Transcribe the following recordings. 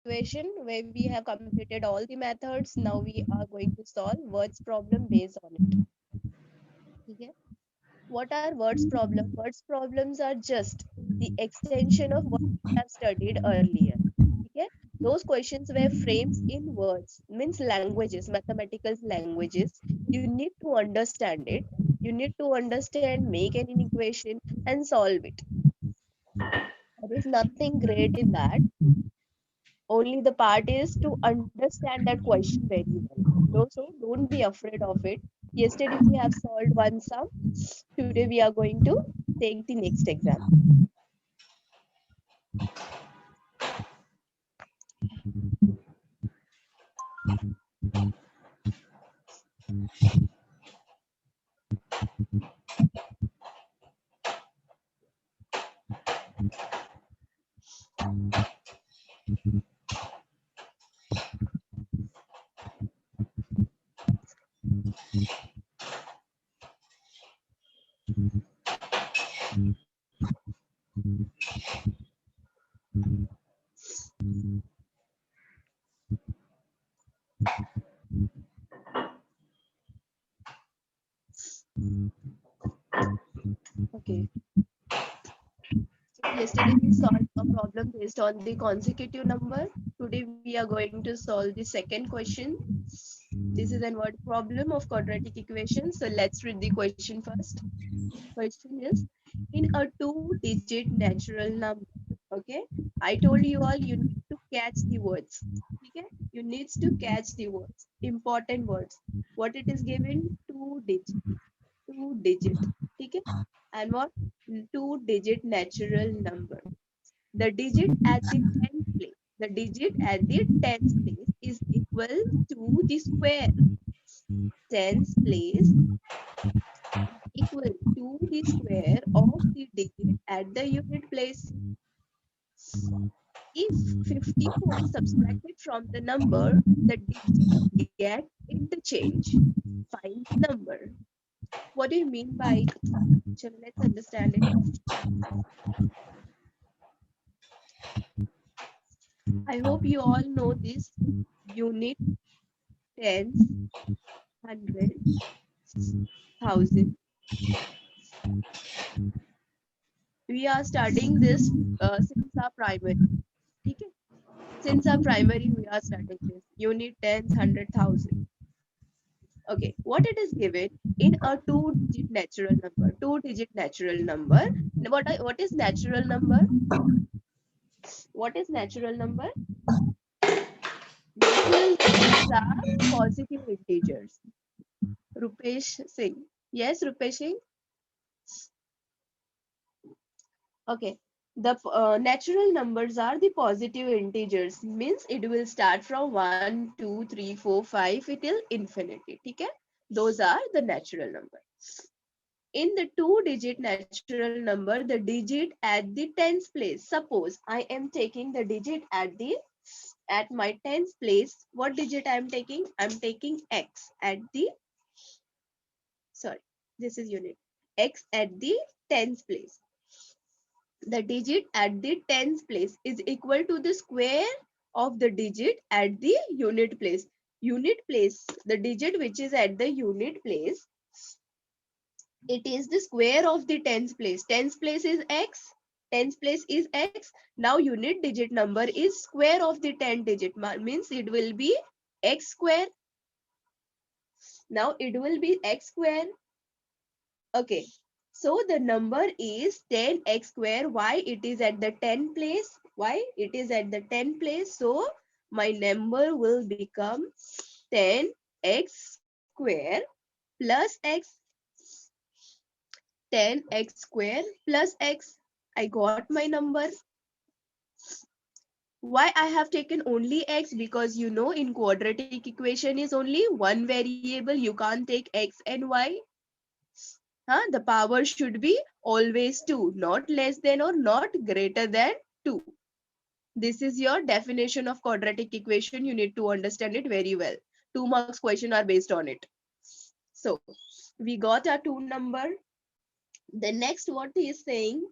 equation where we have completed all the methods. Now we are going to solve words problem based on it. Okay. What are words problem? Words problems are just the extension of what we have studied earlier. Okay. Those questions were frames in words, means languages, mathematical languages. You need to understand it. You need to understand, make an equation and solve it. There is nothing great in that. Only the part is to understand that question very well. So don't be afraid of it. Yesterday we have solved one sum. Today we are going to take the next exam. Okay. So yesterday we solved a problem based on the consecutive number. Today we are going to solve the second question. This is a word problem of quadratic equation. So let's read the question first. Question is, in a two-digit natural number, okay? I told you all you need to catch the words. Okay? You need to catch the words, important words. What it is given? Two digit. Okay? And what? Two-digit natural number. The digit at the tenth place. The digit at the tenth place is equal to the square. Tens place equal to the square of the digit at the unit place. If 54 is subtracted from the number, the digit get in the change. Find the number. What do you mean by it? So let's understand it. I hope you all know this. Unit, tens, hundred, thousand. We are studying this since our primary. Okay? Since our primary, we are studying this. Unit, tens, hundred, thousand. Okay, what it is given in a two-digit natural number. Two-digit natural number. What is natural number? What is natural number? Natural numbers are positive integers. Rupesh Singh. Yes, Rupesh Singh. Okay. The natural numbers are the positive integers. Means it will start from 1, 2, 3, 4, 5 till infinity. Okay? Those are the natural numbers. In the two-digit natural number, the digit at the tens place. Suppose I am taking the digit at my tens place. What digit I am taking? I am taking x at the, sorry, this is unit. X at the tens place. The digit at the tens place is equal to the square of the digit at the unit place. Unit place, the digit which is at the unit place, it is the square of the tens place. Tens place is x. Tens place is x. Now unit digit number is square of the 10 digit. Means it will be x square. Now it will be x square. Okay. So the number is 10x square. Why it is at the 10 place? Why it is at the 10 place? So my number will become 10x square plus x. 10x square plus x. I got my number. Why I have taken only x? Because you know in quadratic equation is only one variable. You can't take x and y. The power should be always 2, not less than or not greater than 2. This is your definition of quadratic equation. You need to understand it very well. 2 marks question are based on it. So we got our 2 number. The next what he is saying,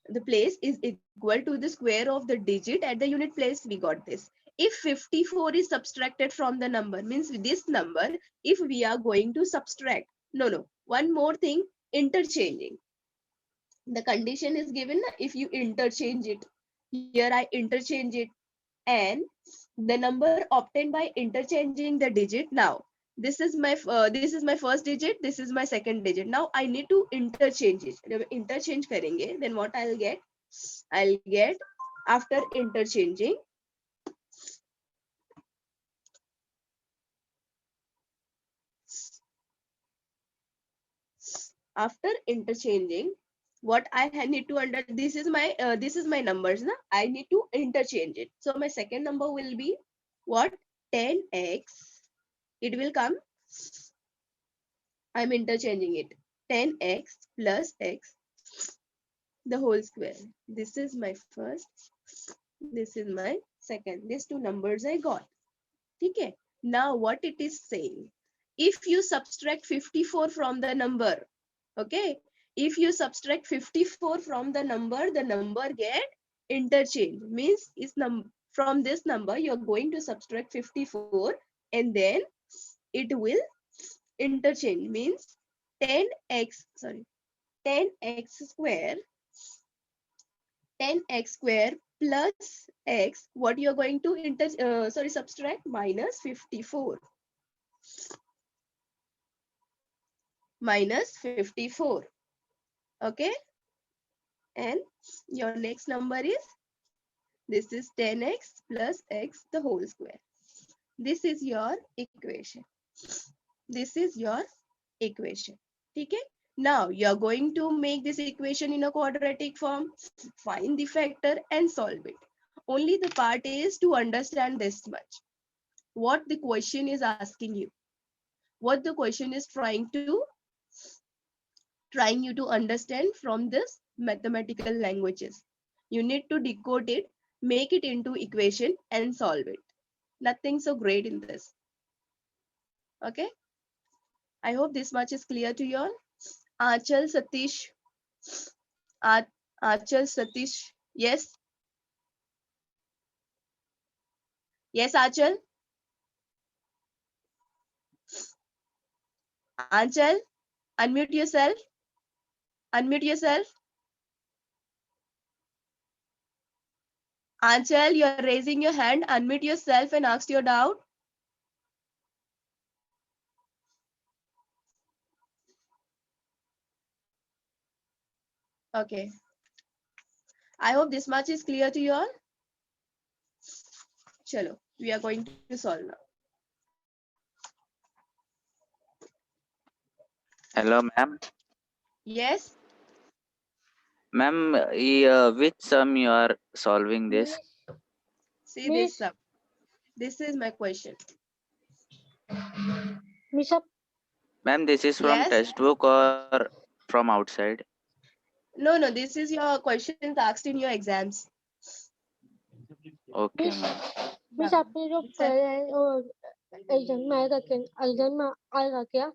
the place is equal to the square of the digit at the unit place. We got this. If 54 is subtracted from the number, means this number, if we are going to subtract, no, one more thing, interchanging. The condition is given if you interchange it. Here I interchange it, and the number obtained by interchanging the digit. Now this is my first digit, this is my second digit. Now I need to interchange it. जब interchange करेंगे, then what I'll get after interchanging, what I need to under, this is my numbers na? I need to interchange it. So my second number will be what? 10x. It will come, I'm interchanging it, 10x plus x the whole square. This is my first, this is my second. These two numbers I got. Okay. Now what it is saying, if you subtract 54 from the number, okay, if you subtract 54 from the number get interchanged. Means is from this number you're going to subtract 54 and then it will interchange. Means 10x square, 10x square plus x, what you're going to subtract, minus 54. Minus 54. Okay. And your next number is, this is 10x plus x the whole square. This is your equation. This is your equation. Okay. Now you are going to make this equation in a quadratic form, find the factor and solve it. Only the part is to understand this much. What the question is asking you, what the question is trying you to understand from this mathematical languages. You need to decode it, make it into equation and solve it. Nothing so great in this. Okay. I hope this much is clear to you all. Achal Satish. Achal Satish. Yes. Yes, Achal. Achal, unmute yourself. Unmute yourself. Achal, you're raising your hand. Unmute yourself and ask your doubt. Okay. I hope this much is clear to you all. Chalo, we are going to solve now. Hello, ma'am. Yes. Ma'am, which sum you are solving this? See this sum. This is my question. Ma'am, this is from Yes. textbook or from outside? No, this is your questions asked in your exams. Okay, ma'am. Miss आपने जो पढ़ा है और exam में आएगा क्या?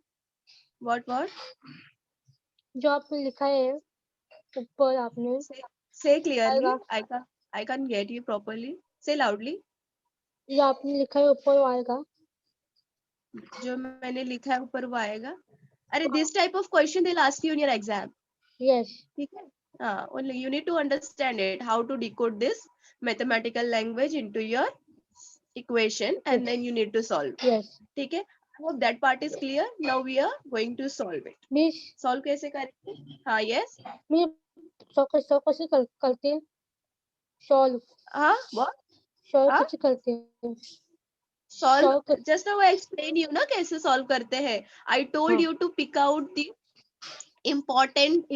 What? जो आपने लिखा है ऊपर आपने Say clearly. आएगा। I can't get you properly. Say loudly. जो आपने लिखा है ऊपर वो आएगा। जो मैंने लिखा है ऊपर वो आएगा. अरे, this type of question they'll ask you in your exam. Yes. ठीक है. Only you need to understand it, how to decode this mathematical language into your equation, and then you need to solve. Yes. ठीक है. I hope that part is clear. Now we are going to solve it. Miss. Solve कैसे करेंगे? हाँ, yes. मैं कैसे करते हैं? Solve. हाँ, what? Solve कैसे करते हैं? Solve. Just now I explained you ना कैसे solve करते हैं. I told you to pick out the important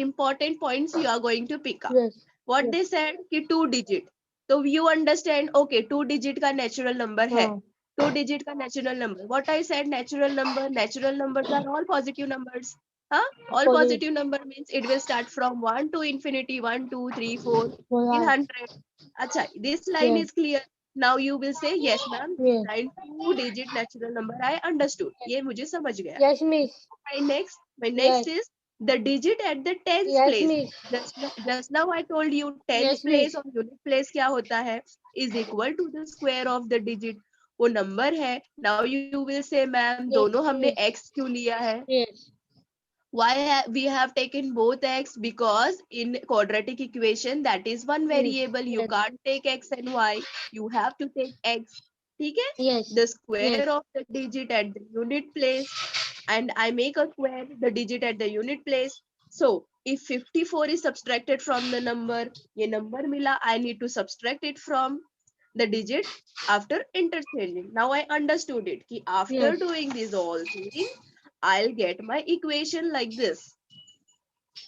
points you are going to pick up. Yes. What yes. they said कि 2 digit. So you understand, okay, 2 digit का natural number है. 2 digit का natural number. What I said, natural numbers are all positive numbers. Huh? All positive number means it will start from 1 to infinity, 1, 2, 3, 4, till 100. Acha, this line is clear. Now you will say, yes, ma'am, Yes. line 2 digit natural number I understood. ये मुझे समझ गया. Yes, miss. My next is the digit at the tens Yes, place. miss. Just now I told you tens Yes, place miss. और unit place क्या होता है is equal to the square of the digit. वो number है. Now you will say ma'am Yes, दोनों हमने yes, x क्यों लिया है? yes, We have taken both x? Because in quadratic equation that is one variable. You yes, can't take x and y. You have to take x. ठीक है? yes, The square yes, of the digit at the unit place, and I make a square the digit at the unit place. So if 54 is subtracted from the number, ये number मिला, I need to subtract it from the digit after interchanging. Now I understood it. कि after yes, doing this all thing, I'll get my equation like this.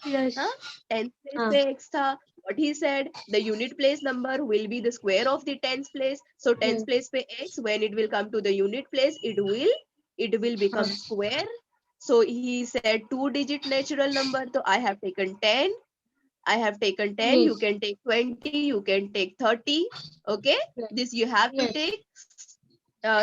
yes. Huh? Tens place हाँ, पे x था. What he said, the unit place number will be the square of the tens place. So tens yes, place पे x, when it will come to the unit place, it will become हाँ, square. So he said 2-digit natural number. So I have taken 10. I have taken 10. You miss. can take 20. You can take 30. Okay. Yes, This you have to yes, take.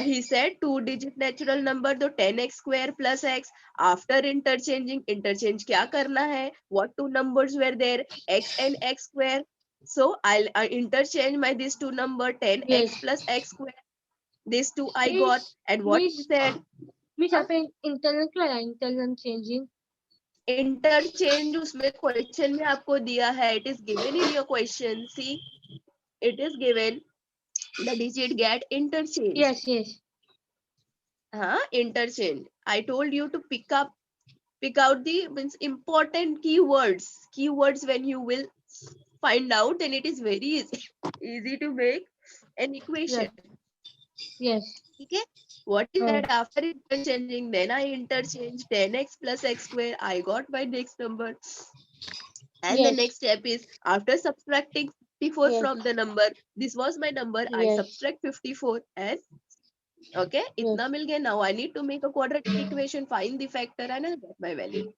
He said 2-digit natural number तो 10x square plus x. After interchange क्या करना है? What two numbers were there? X and x square. So I'll interchange my these two number 10x yes. plus x square. These two I got. Miss, And what he miss, said? miss Huh? यहाँ पे internal क्या है? Internal changing. Interchange उसमें question में आपको दिया है. It is given in your question. See, it is given. The digit get interchanged. Yes, yes, Interchange. I told you to pick out the means important keywords when you will find out, then it is very easy to make an equation. yes, Okay, what is हाँ, that? After interchanging, then I interchange 10x plus x square. I got my next number. And the yes, next step is after subtracting 54 yes, from the number, this was my number, I yes, subtract 54 and okay, yes. itna mil gaya. Now I need to make a quadratic equation, find the factor and I'll get my value.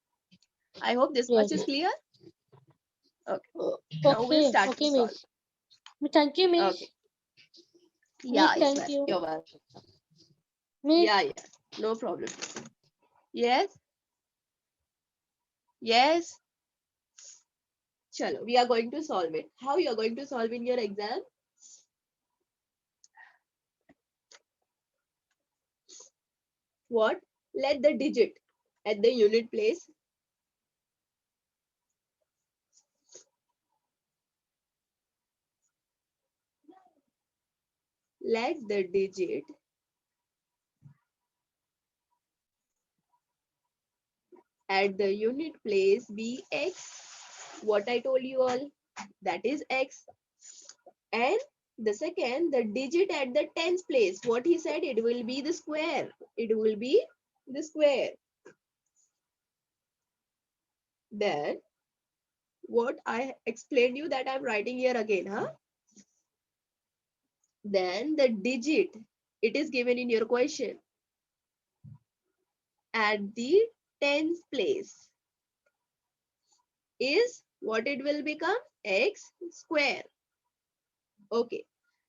I hope this much is Yes. clear. Okay, now we'll Okay, start to okay, solve. miss. Thank you, miss. Okay, Miss, yeah, thank you. you're welcome. Miss, Yeah, no problem. Yes, yes. Chalo, we are going to solve it. How you are going to solve in your exam? What? Let the digit at the unit place let the digit at the unit place be x. What I told you all, that is x. And the second, the digit at the tens place, what he said, it will be the square. It will be the square. Then what I explained you that I'm writing here again, huh? Then the digit, it is given in your question, at the tens place is what it will become? X square. Okay.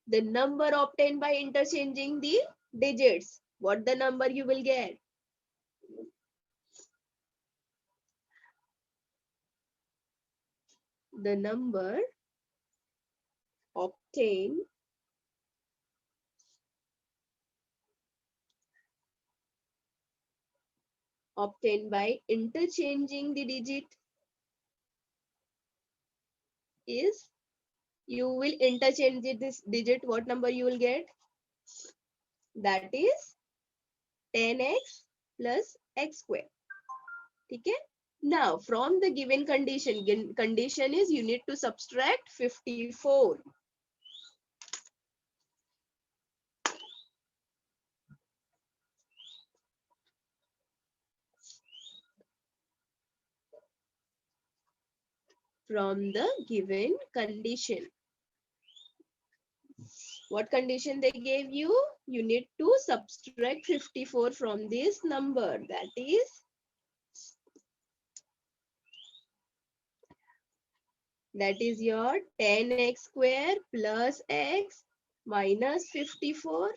The number obtained by interchanging the digits. What the number you will get? The number obtained by interchanging the digit is, you will interchange this digit, what number you will get? That is 10x plus x square. Okay. Now from the given condition is you need to subtract 54. From the given condition. What condition they gave you? You need to subtract 54 from this number. That is your 10x square plus x minus 54.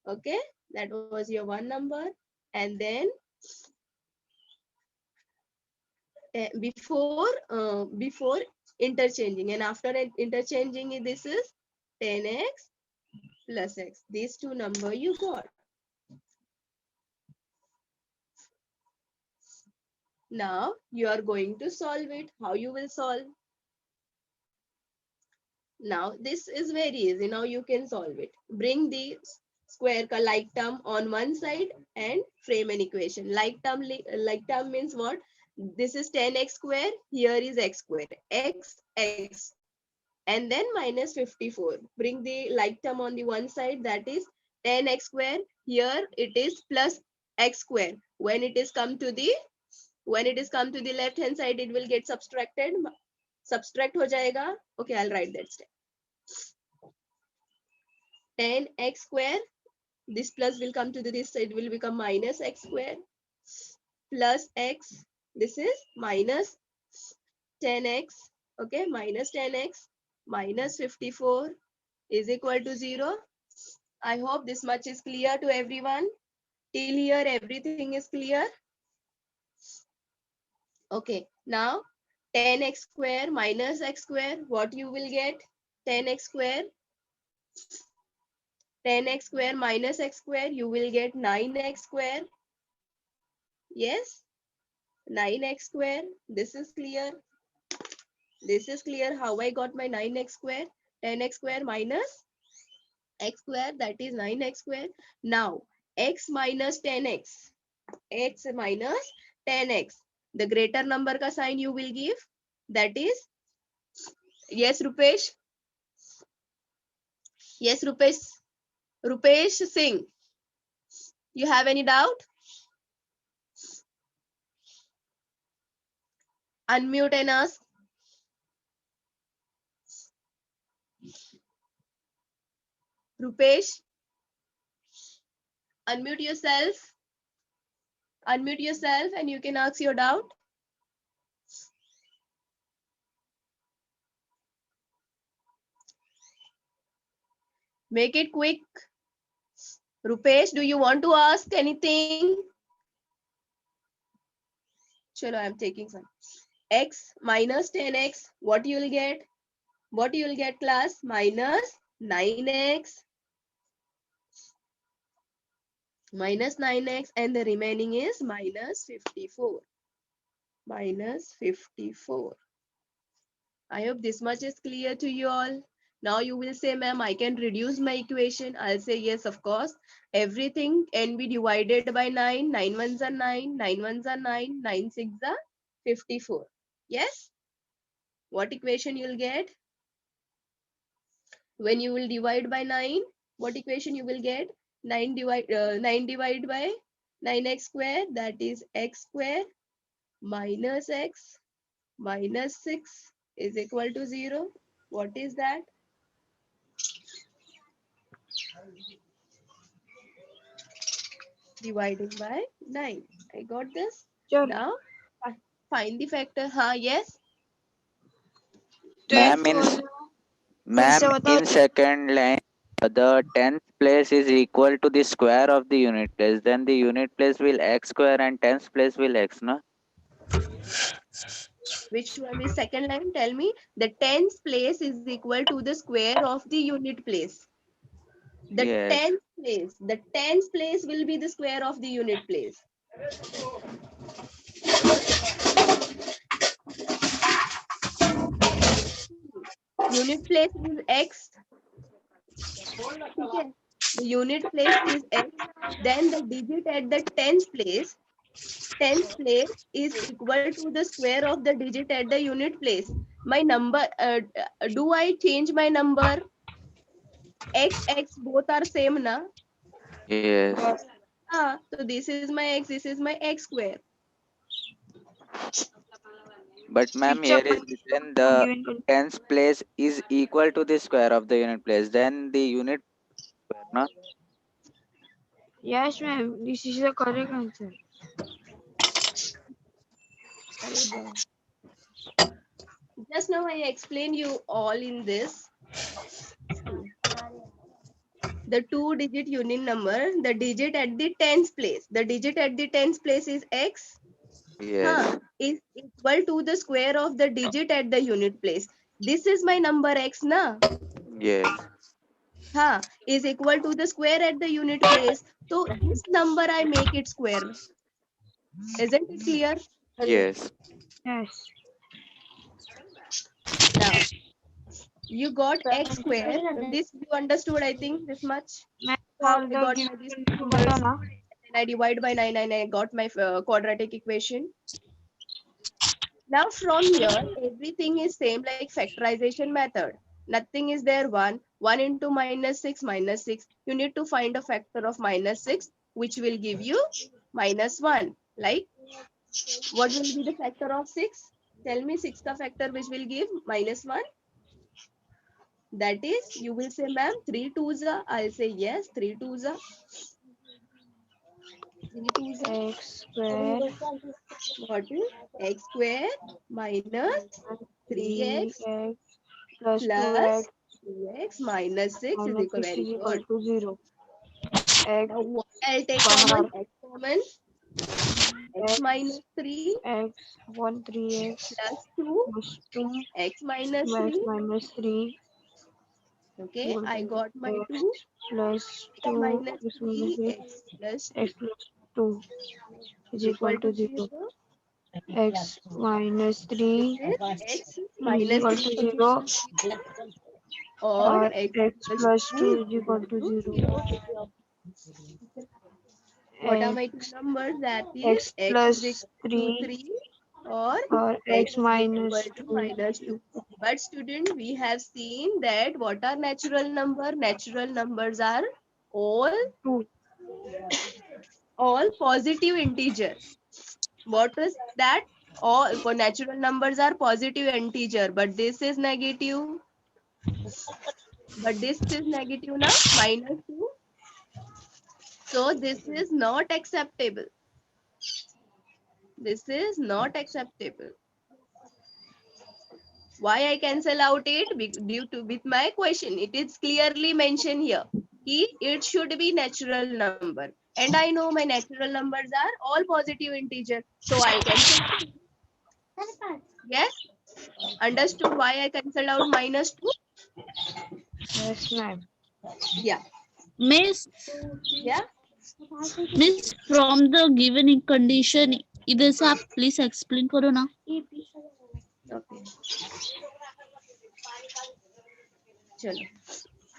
Okay, that was your one number. And then before interchanging, and after interchanging this is 10x plus x. These two number you got. Now you are going to solve it. How you will solve? Now this is very easy. Now you can solve it. Bring the square ka like term on one side and frame an equation. Like term means what? This is 10x square. Here is x square. X and then minus 54. Bring the like term on the one side, that is 10x square. Here it is plus x square. When it is come to the left hand side, it will get subtracted. Subtract ho jayega. Okay, I'll write that step. 10x square. This plus will come to this side, will become minus x square plus x. This is minus 10x. Okay, minus 10x minus 54 is equal to 0. I hope this much is clear to everyone. Till here everything is clear. Okay, now 10x square minus x square, what you will get? 10x square. 10x square minus x square, you will get 9x square. Yes, 9x square. This is clear. This is clear how I got my 9x square. 10x square minus x square, that is 9x square. Now x minus 10x. X minus 10x. The greater number ka sign you will give. That is, yes, Rupesh. Yes, Rupesh. Rupesh Singh. You have any doubt? Unmute and ask. Rupesh, unmute yourself. Unmute yourself and you can ask your doubt. Make it quick. Rupesh, do you want to ask anything? Chalo, I'm taking some. X minus 10x, what you will get? What you will get, class? Minus 9x. Minus 9x, and the remaining is minus 54. Minus 54. I hope this much is clear to you all. Now you will say, ma'am, I can reduce my equation. I'll say, yes, of course. Everything can be divided by 9. 9 ones are 9. 9 ones are 9. 9 6 are 54. Yes? What equation you'll get? When you will divide by 9, what equation you will get? 9 divided by 9x square, that is x square minus x minus 6 is equal to 0. What is that? Dividing by 9. I got this. Sure. Now find the factor. Yes. Ma'am, फिर से in second line, the 10th place is equal to the square of the unit place. Then the unit place will x square and 10th place will x, no? Which one is second line? Tell me. The 10th place is equal to the square of the unit place. The Yes. 10th place will be the square of the unit place. Unit place is x. Okay. The unit place is x. Then the digit at the 10th place is equal to the square of the digit at the unit place. My number, do I change my number? X, both are same, na? Yes. So this is my x, this is my x square. But ma'am, here is written the 10th place is equal to the square of the unit place. Then the unit square, no? Yes, ma'am. This is the correct answer. Just now I explained you all in this. The 2-digit union number, the digit at the 10th place. The digit at the 10th place is x. Yes. is equal to the square of the digit at the unit place. This is my number x, na? Yes. Is equal to the square at the unit place. So this number I make it square. Isn't it clear? Yes. Yes. Now you got x square. This you understood, I think, this much. Ma'am, How all I the got given my these condition numbers. बताओ ना. And I divide by 9 and I got my quadratic equation. Now from here, everything is same like factorization method. Nothing is there 1. 1 into minus 6, minus 6. You need to find a factor of minus 6, which will give you minus 1. Like, what will be the factor of 6? Tell me 6 ka factor which will give minus 1. That is, you will say, ma'am, 3 twos are. I'll say, yes, 3 twos are. 3 twos are. X square What is x square minus 3x 3x plus plus 2x 2x minus 6 is minus equal. 6 Very is equal good. to 0. X Now what I'll take bar common? X common. X x minus 3 x 1 3x plus 2 plus 2 x minus x 3. minus 3 Okay, equal I to got my x 2 plus x 2 minus x minus 3 3 x plus x 2 plus 2 is equal equal to to 0. 0. X minus This 3 is x is minus equal 3 to 0 or or x x plus plus 2 2 is is equal equal to to 0. 0. What are my two X numbers? That is x x is plus equal to 3 3 or or x x is equal minus to 2. minus 2. But student, we have seen that what are natural number? Natural numbers are all 2. positive integer. What is that? All for natural numbers are positive integer, but this is negative. But this is negative now, minus 2. So this is not acceptable. This is not acceptable. Why I cancel out it? Due to with my question. It is clearly mentioned here. It should be natural number. And I know my natural numbers are all positive integer. So I cancel out. Yes? Understood why I cancelled out minus 2? Yes, ma'am. Yeah. Miss, Yeah. Miss, from the given condition, इधर से आप please explain करो ना. Okay. Chalo.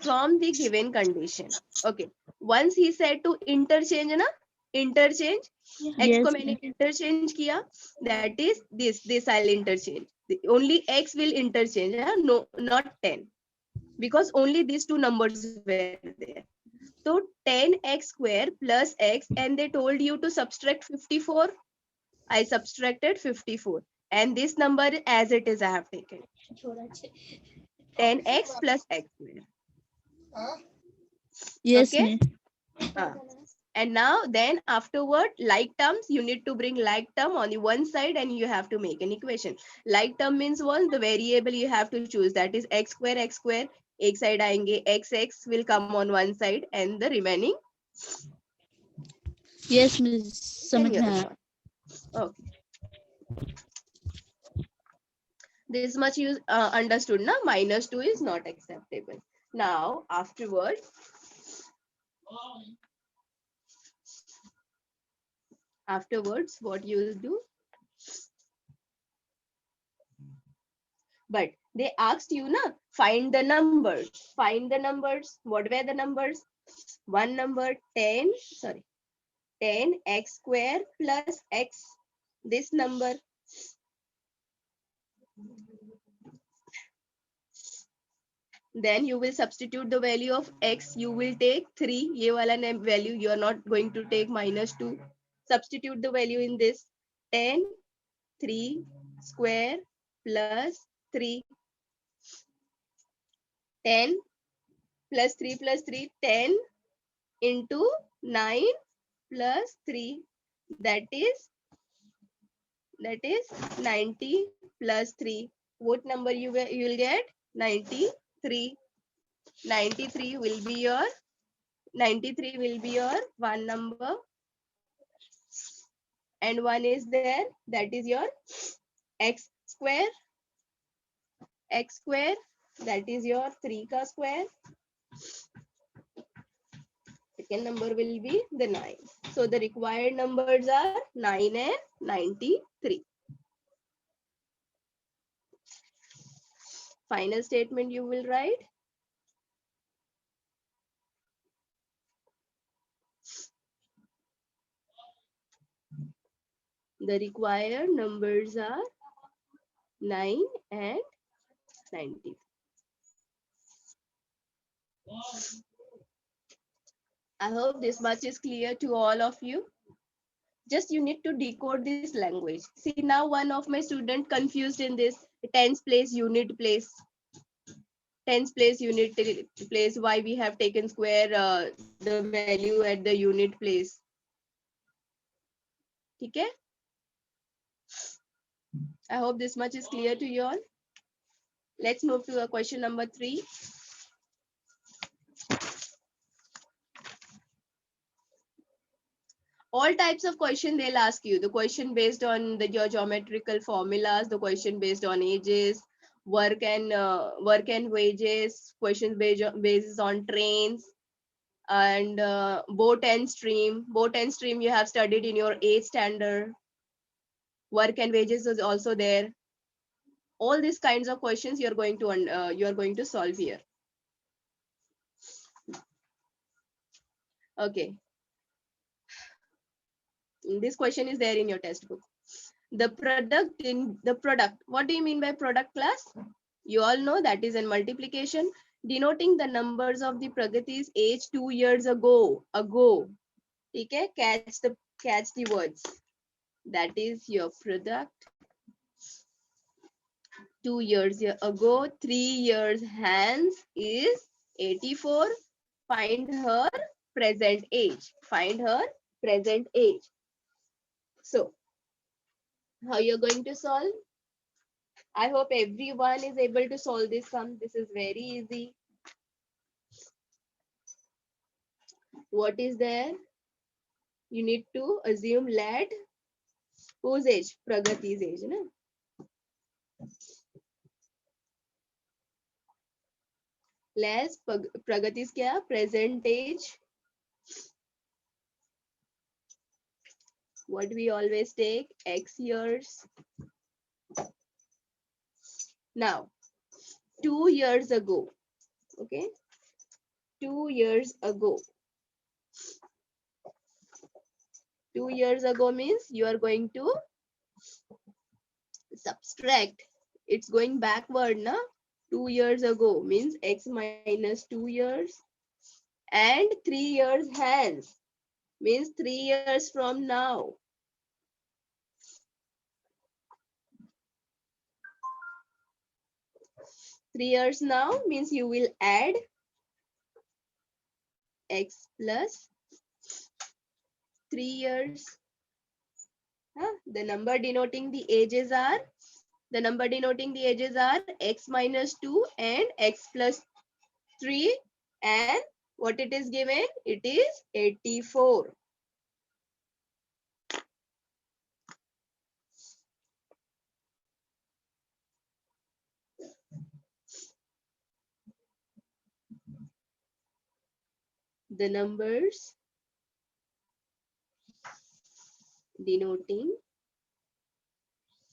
From the given condition. Okay. Once he said to interchange na? Interchange. X Yes, को मैंने interchange किया. That is this I'll interchange. Only X will interchange. No, not 10. Because only these two numbers were there. So 10x square plus x, and they told you to subtract 54. I subtracted 54. And this number as it is I have taken. 10x plus x square. yes, Okay. miss. And now then afterward, like terms, you need to bring like term on the one side and you have to make an equation. Like term means one, the variable you have to choose, that is x square, एक side आएंगे, x will come on one side and the remaining Yes, miss. can समझ में yours आया. on. Okay. This much you understood, na? Minus 2 is not acceptable. Now afterward, what you will do? But they asked you, na, find the numbers. Find the numbers. What were the numbers? One number 10, sorry, 10x square plus x. This number. Then you will substitute the value of x. You will take 3. Ye wala value you are not going to take minus 2. Substitute the value in this. 10, 3 square plus 3. 10 plus 3, 10 into 9 plus 3. That is 90 plus 3. What number you will get? 93. 93 will be your 93 will be your one number. and 1 is there, that is your x square, that is your 3 ka square. Second number will be the 9. So the required numbers are 9 and 93. Final statement you will write. The required numbers are 9 and 90. I hope this much is clear to all of you. Just you need to decode this language. See, now one of my student confused in this tens place, unit place. Tens place, unit place, why we have taken square the value at the unit place. Okay? I hope this much is clear to you all. Let's move to question number 3. All types of question they'll ask you. The question based on your geometrical formulas, the question based on ages, work and wages, questions based on trains, and boat and stream. Boat and stream you have studied in your 8th standard. Work and wages is also there. All these kinds of questions you are going to solve here. Okay. This question is there in your textbook. The product. What do you mean by product, class? You all know that is in multiplication, denoting the numbers of the Pragati's age 2 years ago. Okay, catch the words. That is your product. 2 years ago, 3 years hence is 84. Find her present age. Find her present age. So, how you're going to solve? I hope everyone is able to solve this sum. This is very easy. What is there? You need to assume lad. Whose age? Pragati's age. Na? Less Pragati's kya? Present age. What we always take? X years. Now, 2 years ago. Okay. 2 years ago. 2 years ago means you are going to subtract. It's going backward, na? 2 years ago means x minus 2 years, and 3 years hence means 3 years from now. Three years now means you will add x plus 3 years. The number denoting the ages are x minus 2 and x plus 3, and what it is given? It is 84. The numbers denoting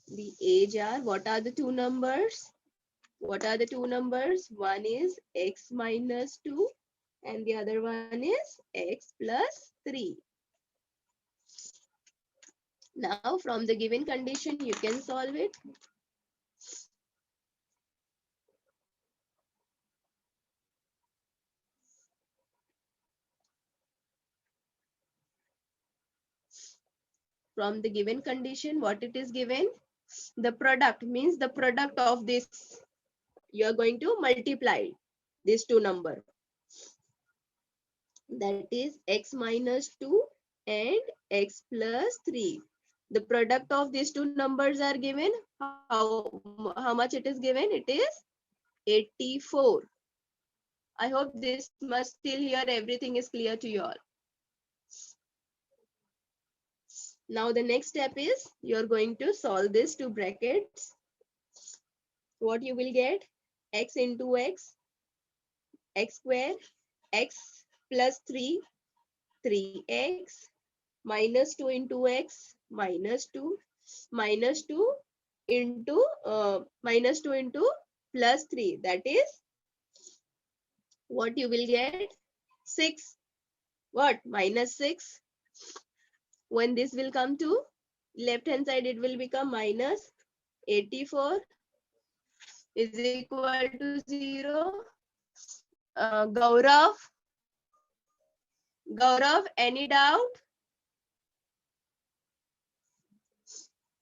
the age are, what are the two numbers? What are the two numbers? One is x minus 2 and the other one is x plus 3. Now from the given condition you can solve it. From the given condition, what it is given? The product means the product of this. You are going to multiply these two numbers. That is x minus 2 and x plus 3. The product of these two numbers are given. How much it is given? It is 84. I hope this must still here everything is clear to you all. Now the next step is you're going to solve this to brackets. What you will get? X into x, x square, x plus 3, 3x, minus 2 into x, minus 2, minus 2 into minus 2 into plus 3. That is what you will get? 6. What? Minus 6. When this will come to left hand side, it will become minus 84 is equal to 0. Gaurav, any doubt?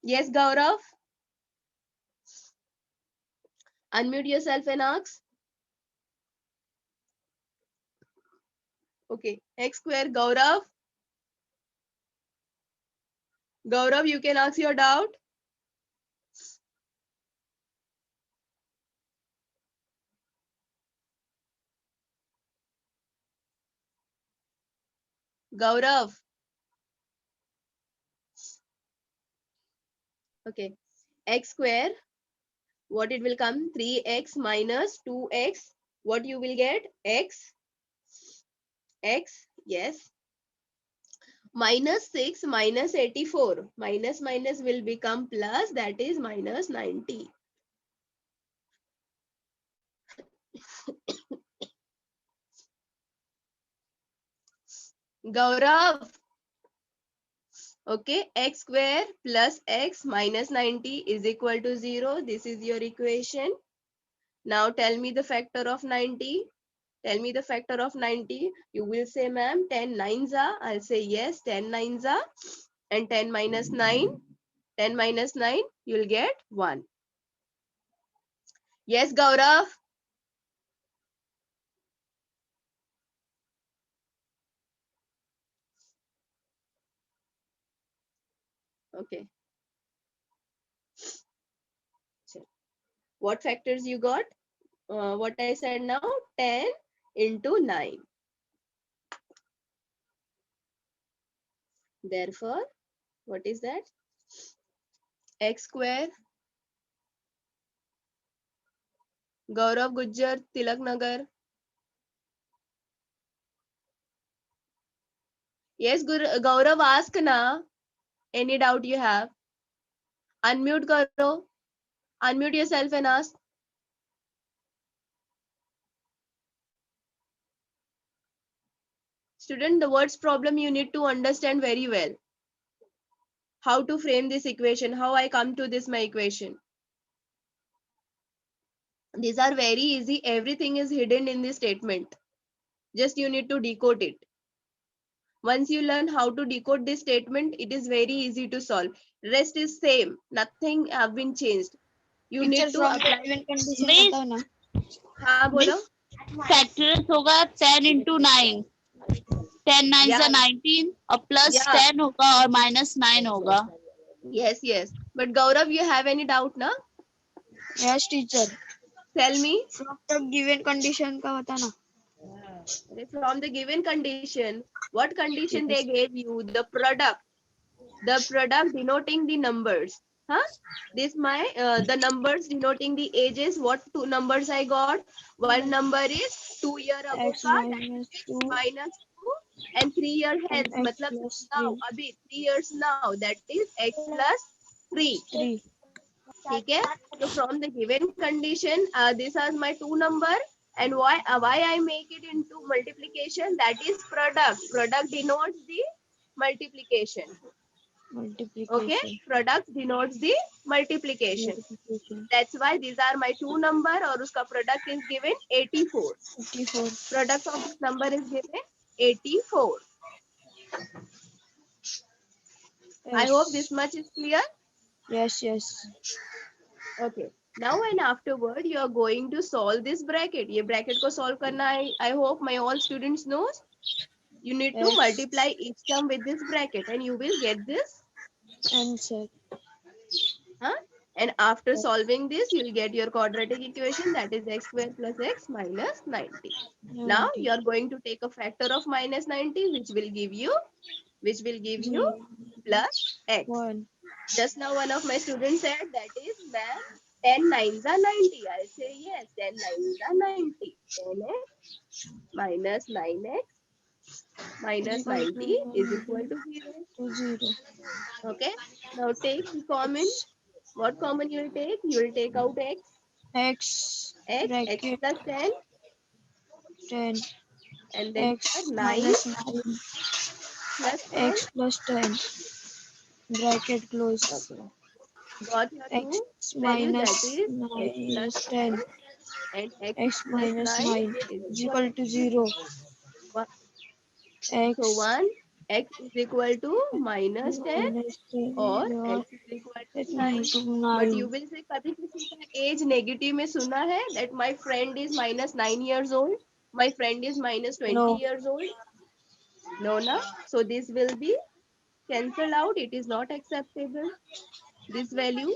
Yes, Gaurav. Unmute yourself and ask. Okay, x square, Gaurav. Gaurav, you can ask your doubt. Gaurav. Okay, x square, what it will come? 3x minus 2x. What you will get? X, yes. Minus 6 minus 84. Minus minus will become plus, that is minus 90. Gaurav. Okay, x square plus x minus 90 is equal to 0. This is your equation. Now tell me the factor of 90. Tell me the factor of 90. You will say, ma'am, 10 nines are. I'll say yes, 10 nines are. And 10 minus 9. 10 minus 9, you'll get 1. Yes, Gaurav. Okay. What factors you got? What I said now, 10 into 9. Therefore, what is that? X square. Gaurav Gujjar, Tilak Nagar. Yes, Gaurav, ask na. Any doubt you have? Unmute karo. Unmute yourself and ask. Student, the words problem you need to understand very well. How to frame this equation, how I come to this my equation. These are very easy. Everything is hidden in this statement. Just you need to decode it. Once you learn how to decode this statement, it is very easy to solve. Rest is same. Nothing have been changed. You need to apply. Miss, हाँ बोलो. factors होगा 10 into 9. 10 9 Yeah. are 19 और plus Yeah. 10 होगा और minus 9 होगा. Yes, yes. But Gaurav, you have any doubt na? Yes, teacher. Tell me. From the given condition का बताना. From the given condition, what condition they gave you? The product. The product denoting the numbers. Huh? This my the numbers denoting the ages. What two numbers I got? One number is 2 year ago X ka, minus 2 minus 2, and 3 year and hence. x Matlab plus now, 3. abhi 3 years now. That is x plus 3. 3. ठीक है? So from the given condition, this is my 2 number, and why I make it into multiplication? That is product. Product denotes the multiplication. Multiplication. Okay, product denotes the multiplication. That's why these are my 2 number, और उसका product is given 84. 54. Product of this number is given 84. I hope this much is clear. Yes, yes. Okay. Now and afterward, you are going to solve this bracket. ये bracket को solve करना है. I hope my all students knows. You need to Yes. multiply each term with this bracket, and you will get this. Answer. Huh? And after solving this, you will get your quadratic equation, that is x square plus x minus 90. Now 90. you are going to take a factor of minus 90, which will give you which will give you 0, plus x. 1. Just now one of my students said that is ma'am 10 nines are 90. I'll say yes, 10 nines are 90. 10x minus 9x minus Equal 90 is equal to 0. to 0. Okay. Now take the common. What common you will take? You will take out x. X X bracket plus 10 10. and then X here 9 minus 9. plus 10. X plus 10. Bracket close. Okay. Got your X two value, that minus is x 9 plus is 10. 10 and x X plus minus 9 9 is is equal equal to 0. one. So X 1 x is equal to minus 10 minus 10 or or x is equal to x 9. equal to But 9. you will say कभी किसी का age negative में सुना है that my friend is minus 9 years old, my friend is minus 20 No. years old. No, na? So this will be cancelled out. It is not acceptable. This value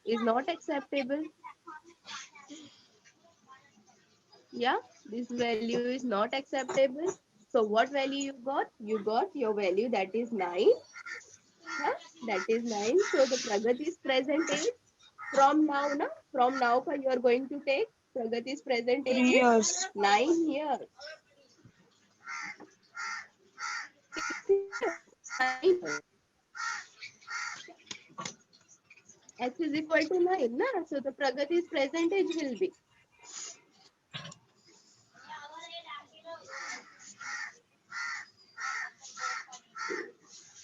is not acceptable. Yeah, this value is not acceptable. So what value you got? You got your value, that is 9. Huh? That is 9. So the Pragati's present age from now, na? From now you are going to take Pragati's present 3 age is years. 9 years. 9 years. X is equal to 9, na? So the Pragati's present age will be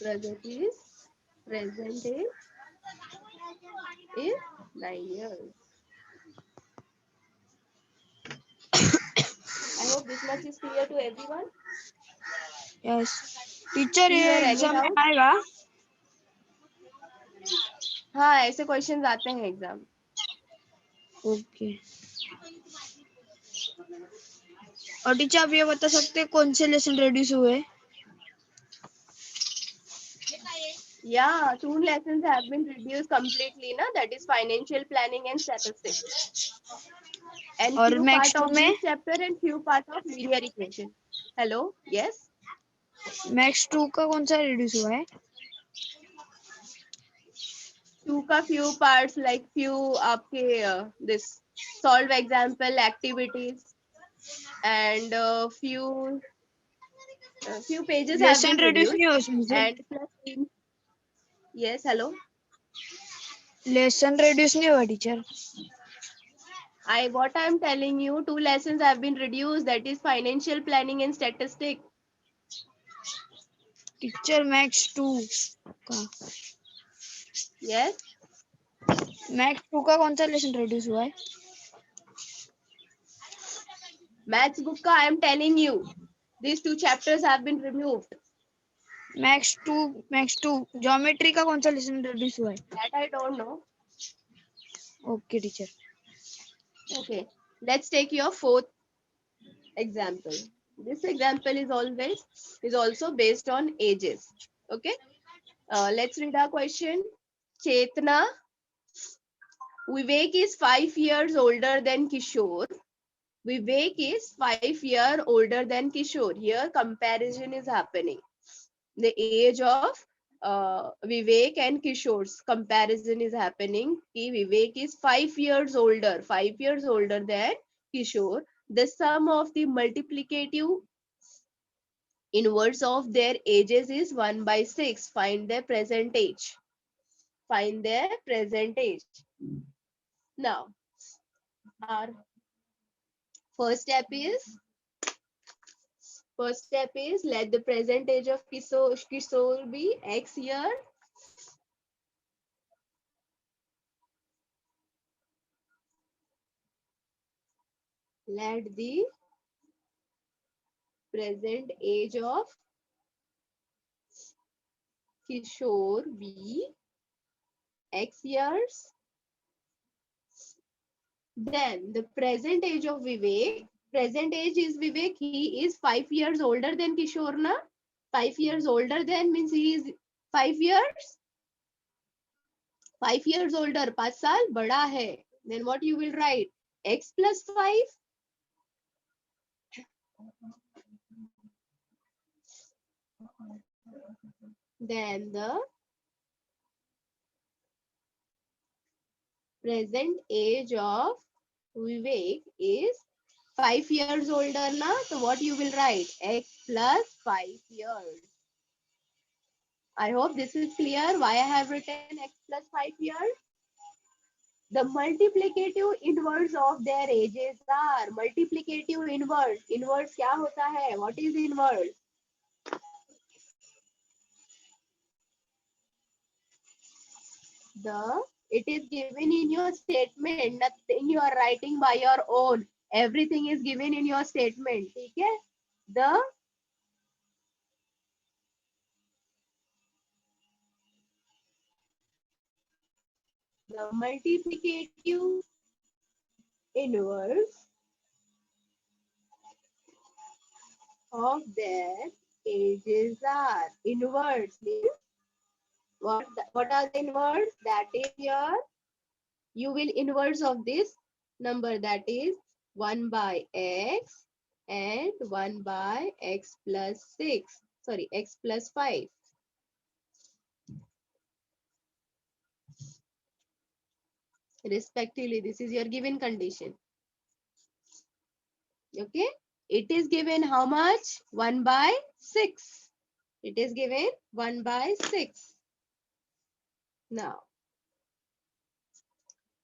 Pragati's present age is 9 years. I hope this much is clear to everyone. Yes. Teacher Clear, ये any exam में doubt? आएगा? हाँ, ऐसे questions आते हैं exam. Okay. और teacher आप ये बता सकते हैं कौन से लेसन रेड्यूस हुए? Yeah, 2 lessons have been reduced completely, na? That is financial planning and statistics. And और few मैक्स part 2 of में? this chapter and few part of linear equation. Hello, yes. Max 2 का कौन सा reduce हुआ है? 2 का few parts like few आपके this solve example activities and few pages have lesson been reduce reduced नहीं हुआ उसमें से? and plus yes, hello. Lesson reduce नहीं हुआ teacher? What I'm telling you, 2 lessons have been reduced, that is financial planning and statistics. Teacher max 2 का Yes, max 2 का कौन सा लेसन रेड्यूस हुआ है? maths book ka I am telling you, these 2 chapters have been removed. Max 2 geometry का कौन सा lesson reduce हुआ है? That I don't know. Okay teacher. Okay, let's take your 4th example. This example is also based on ages. Okay, let's read our question. Chetna, Vivek is 5 years older than Kishore. Vivek is 5 years older than Kishore. Here comparison is happening. The age of Vivek and Kishore's comparison is happening. Vivek is 5 years older than Kishore. The sum of the multiplicative inverse of their ages is 1/6. Find their present age. Find their present age. Now, our first step is let the present age of Kishore be X year. Let the present age of Kishore be X years. Then the present age of Vivek. Present age is Vivek. He is 5 years older than Kishore, na? 5 years older than means he is 5 years. 5 years older. 5 साल बड़ा है. Then what you will write? X plus 5. then the present age of Vivek is 5 years older na. So what you will write? X plus 5 years. I hope this is clear why I have written x plus 5 years. The multiplicative inverse of their ages are multiplicative inverse. Inverse क्या होता है? What is inverse? It is given in your statement. Nothing you are writing by your own. Everything is given in your statement. ठीक है? The multiplicative inverse of their ages are inverse means what are the inverse? That is you will inverse of this number, that is 1 by x and 1 by x plus 6, sorry, x plus 5. Respectively, this is your given condition. Okay, it is given how much? 1 by 6. It is given 1 by 6. Now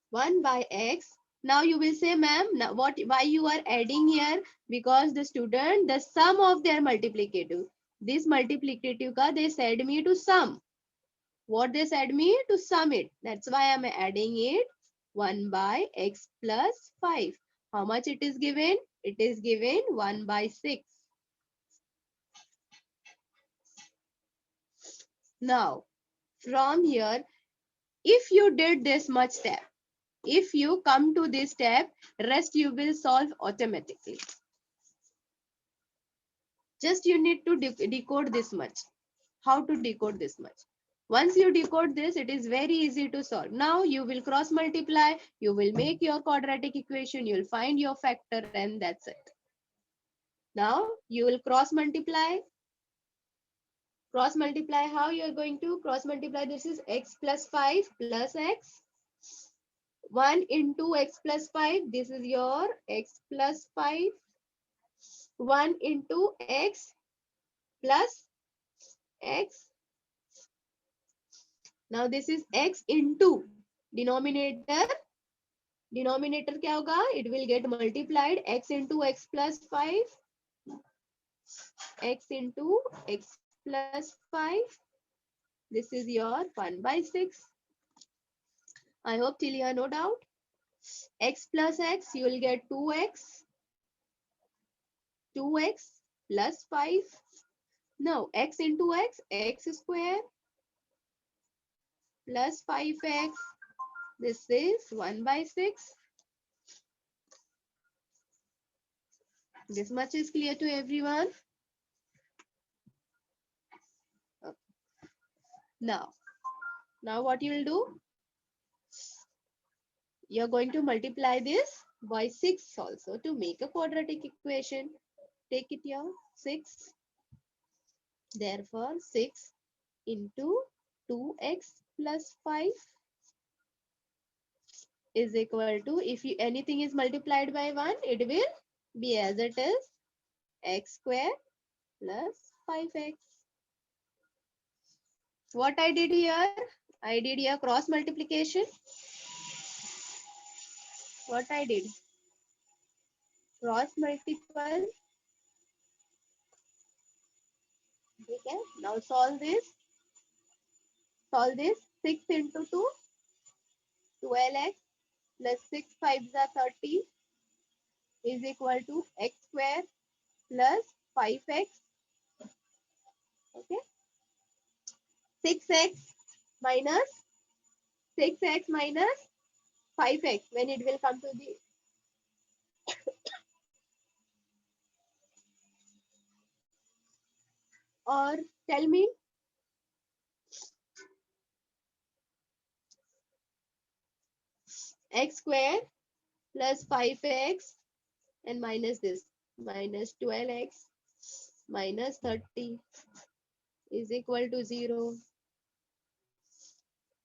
1 by x. Now you will say, ma'am, why you are adding here? Because the student, the sum of their multiplicative. This multiplicative ka they said me to sum. What they said me? To sum it. That's why I am adding it. 1 by x plus 5. How much it is given? It is given 1 by 6. Now, from here, if you did this much step, if you come to this step, rest you will solve automatically. Just you need to decode this much. How to decode this much? Once you decode this, it is very easy to solve. Now you will cross multiply, you will make your quadratic equation, you will find your factor, and that's it. Now you will cross multiply. Cross multiply, how you are going to cross multiply? This is x plus 5 plus x. 1 into x plus 5, this is your x plus 5. 1 into x plus x. Now this is x into denominator. Denominator क्या होगा? It will get multiplied. X into x plus 5. X into x plus 5. This is your 1 by 6. I hope till here no doubt. X plus x, you will get 2x. 2x plus 5. Now x into x square plus 5x. This is 1 by 6. This much is clear to everyone. Okay. Now what you will do? You're going to multiply this by 6 also to make a quadratic equation. Take it here, 6. Therefore, 6 into 2x plus 5 is equal to, if anything is multiplied by 1, it will be as it is, x square plus 5x. What I did here? I did here cross multiplication. What I did? Cross multiple. Okay, now solve this. Solve this. 6 into 2, 12x plus 6 5s are 30 is equal to x square plus 5x. Okay. 6x minus 5x when it will come to the or tell me x square plus 5x and minus this minus 12x minus 30 is equal to 0.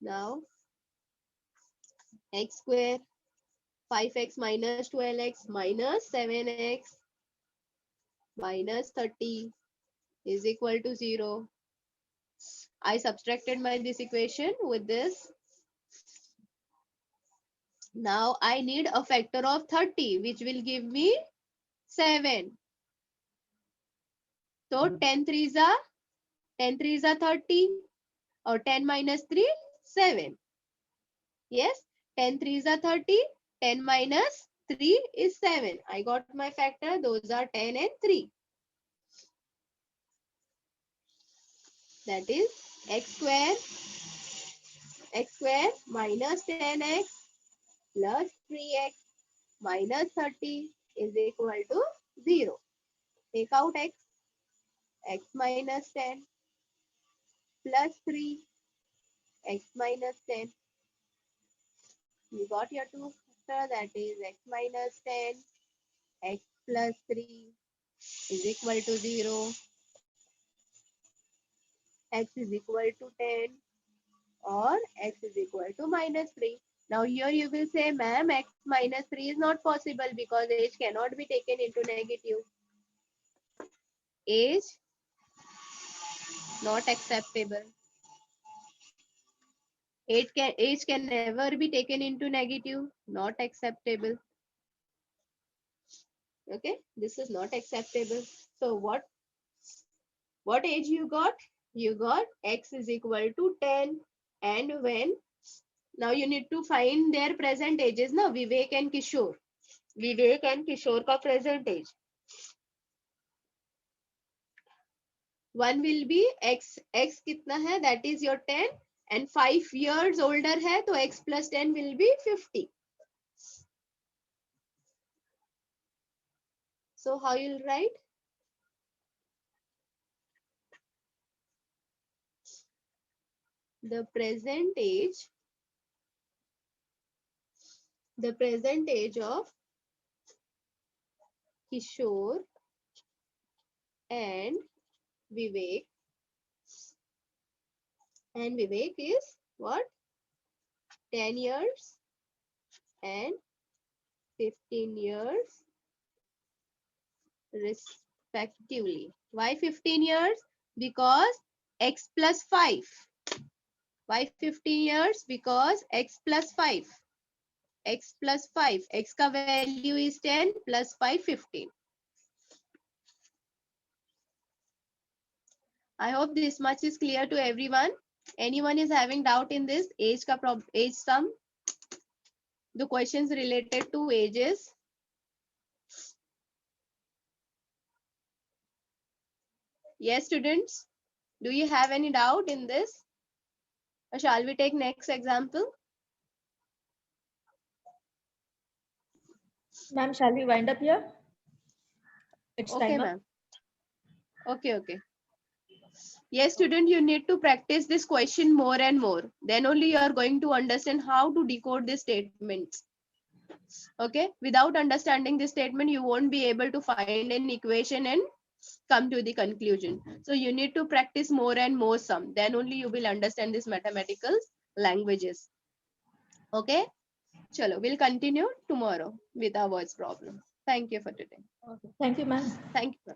Now x square 5x minus 12x minus 7x minus 30 is equal to 0. I subtracted this equation with this. Now I need a factor of 30, which will give me 7. So 10 3s are 30, or 10 minus 3, 7. Yes, 10 3s are 30, 10 minus 3 is 7. I got my factor, those are 10 and 3. That is x square minus 10x plus 3x minus 30 is equal to 0. Take out x minus 10 plus 3, x minus 10. You got your two factor, that is x minus 10, x plus 3 is equal to 0. X is equal to 10 or x is equal to minus 3. Now here you will say, ma'am, x minus 3 is not possible because age cannot be taken into negative. Age not acceptable. Age can never be taken into negative, not acceptable. Okay, this is not acceptable. So what age you got? You got x is equal to 10, and when? Now you need to find their present ages, na, Vivek and Kishore. Vivek and Kishore ka present age. One will be x kitna hai, that is your 10, and 5 years older hai, so x plus 10 will be 50. So how you'll write? The present age of Kishore and Vivek. And Vivek is what? 10 years and 15 years respectively. Why 15 years? Because x plus 5. Why 15 years? Because x plus 5. X plus 5. X ka value is 10 plus 5, 15. I hope this much is clear to everyone. Anyone is having doubt in this age sum? The questions related to ages. Yes, students. Do you have any doubt in this? Or shall we take next example? Ma'am, shall we wind up here? It's Okay, time up. ma'am. Okay. Yes, student, you need to practice this question more and more. Then only you are going to understand how to decode these statements. Okay, without understanding this statement, you won't be able to find an equation and come to the conclusion. So you need to practice more and more sum. Then only you will understand these mathematical languages. Okay, chalo, we'll continue tomorrow with our words problem. Thank you for today. Okay. Thank you, ma'am. Thank you.